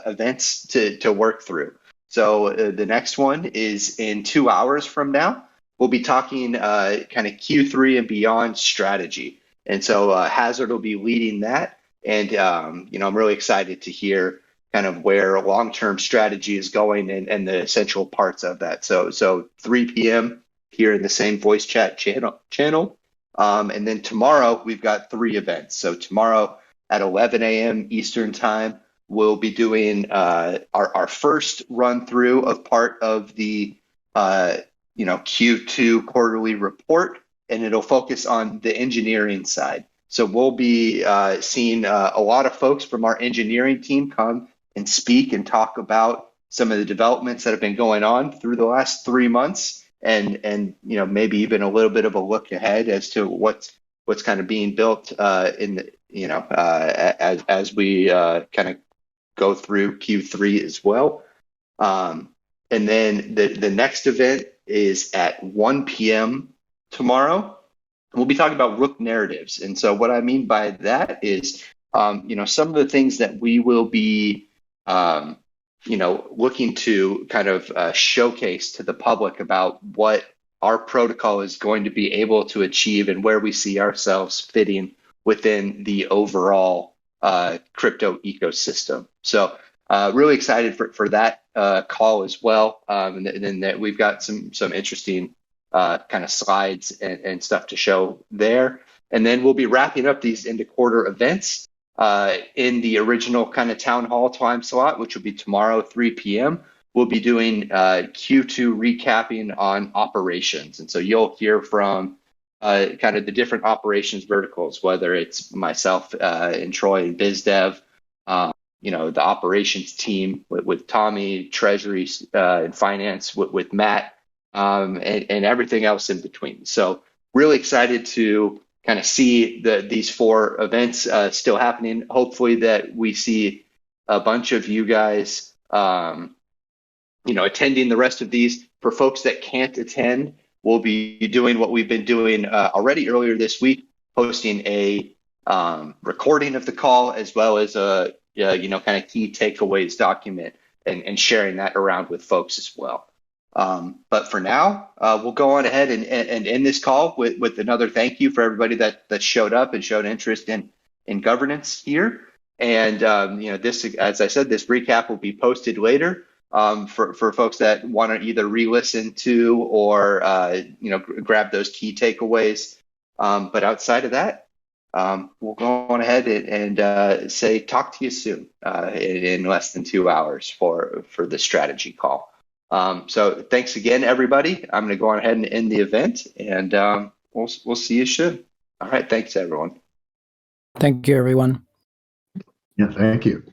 events to work through. So the next one is in 2 hours from now. We'll be talking kind of Q3 and beyond strategy. And so Hazard will be leading that. And, I'm really excited to hear kind of where long-term strategy is going and the essential parts of that. So 3 p.m. here in the same voice chat channel. And then tomorrow we've got 3 events. So tomorrow at 11 a.m. Eastern time, we'll be doing our first run through of part of the Q2 quarterly report, and it'll focus on the engineering side. So we'll be seeing a lot of folks from our engineering team come and speak and talk about some of the developments that have been going on through the last 3 months and maybe even a little bit of a look ahead as to what's kind of being built in the as we kind of go through Q3 as well. And then the next event is at 1 p.m. tomorrow. We'll be talking about Rook narratives. And so what I mean by that is, some of the things that we will be, looking to kind of showcase to the public about what our protocol is going to be able to achieve and where we see ourselves fitting within the overall crypto ecosystem. So really excited for that call as well. And then that we've got some interesting kind of slides and stuff to show there. And then we'll be wrapping up these into quarter events in the original kind of town hall time slot, which will be tomorrow, 3 p.m. We'll be doing Q2 recapping on operations. And so you'll hear from kind of the different operations verticals, whether it's myself and Troy and BizDev, the operations team with Tommy, treasury and finance with Matt, and everything else in between. So really excited to kind of see these 4 events still happening. Hopefully that we see a bunch of you guys, attending the rest of these. For folks that can't attend, we'll be doing what we've been doing already earlier this week, posting a recording of the call as well as a kind of key takeaways document and sharing that around with folks as well. But for now, we'll go on ahead and end this call with another thank you for everybody that showed up and showed interest in governance here. And this, as I said, this recap will be posted later for folks that want to either re-listen to or grab those key takeaways. But outside of that, we'll go on ahead and say talk to you soon in less than 2 hours for the strategy call. So thanks again, everybody. I'm going to go on ahead and end the event, and we'll see you soon. All right, thanks, everyone. Thank you, everyone. Yeah, thank you.